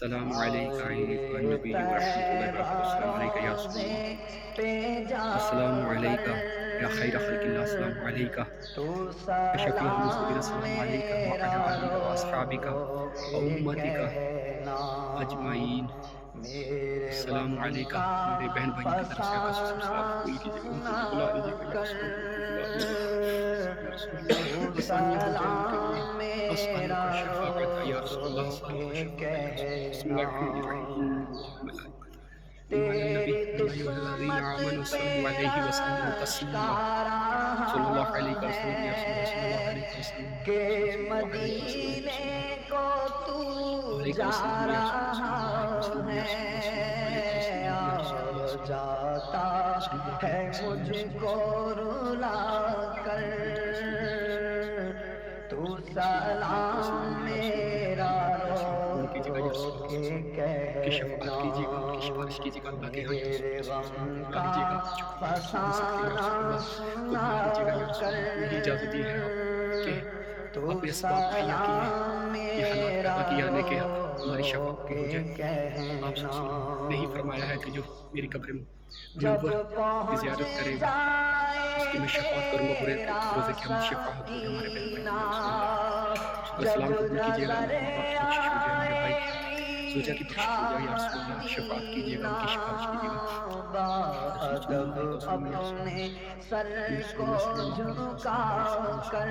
السلام علیکم النبی ورحمۃ اللہ وبرکاتہ. السلام علیکم یا رسول اللہ. السلام علیکم یا خیر خلق اللہ. السلام علیکم یا شفیع المذنبین. السلام علیکم وعلی آلک واصحابک وامتک اجمعین. السلام علیکم. میرے بہن بھائی کی طرف سے آپ کا سلام قبول کیجیے گا. ان کو بلا لیجیے گا یا رسول اللہ. ثانیہ ہو جائے ان کے لیے. اسألک الشفاعۃ یا رسول اللہ. اسألک الشفاعۃ یا رسول اللہ. بسم اللہ الرحمن الرحیم. النبی ایھا الذین آمنوا صلوا علیہ وسلموا تسلیما. صلی اللہ علیہ وسلم یا رسول اللہ. صلی اللہ علیہ وسلم. مدینے کو تو جا جاتا ہے مجھ کو رلا کر. تو سلام میرا رو کے کہنا میرے غم کا فسانہ سنا کر. تو سلام میرا رو کے کہنا نہیں فرمایا ہے کہ جو میری قبر میں جب پہنچ زیارت کرے گا اس کی میں شفاعت کروں گا. پورے روزے کی ہم شفاعت ہوگی ہمارے بہن بھائی. السلام قبول کیجیے گا. بخشش ہو جائے میرے بھائی. زوجہ کی بخشش ہو جائے یا رسول اللہ. شفاعت کیجیے گا. ان کی شفاعت کیجیے گا. ادب اپنے سر کو جھکا کر.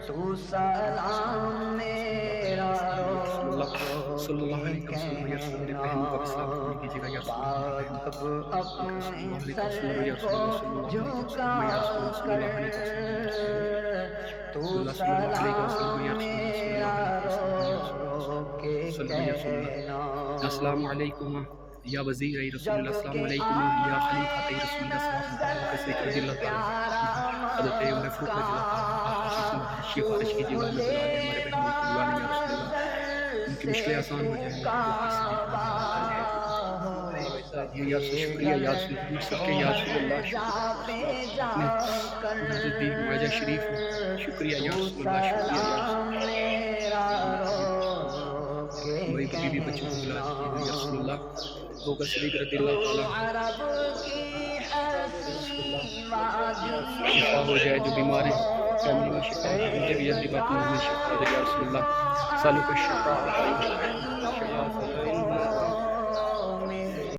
تو سلام میرا رو صلی اللہ علیہ وسلم یا رسول اللہ. بہنوں کا اسلام قبول کیجیے گا یا رسول اللہ. ادب اپنے سر کو جھکا کر. تو سلام میرا رو کے کہنا. السلام علیکم یا وزیر رسول اللہ. السلام علیکم یا خلیفۃ رسول اللہ. السلام علیکم حضرت عمر فاروق رضی اللہ عنہ. سفارش کیجیے گا. ہمارے بہنوں کو بلانے یا رسول اللہ. ان کی مشکلیں آسان ہو جائیں. یا شکریہ یا رسول اللہ. سب کے یا رسول اللہ. نظرالدین معاہدہ شریف شکریہ یا رسول اللہ. شکریہ یا ہماری بیوی بچوں کو بلا دیجیے گا یا رسول اللہ. بکر صدیق رضی اللہ تعالیٰ شفا ہو جائے. جو بیمار ہیں فیملی میں شفا ہو جائے. ان کے بھی جلدی بات میں شفا ہو جائے یا رسول اللہ. سالوں کو شفا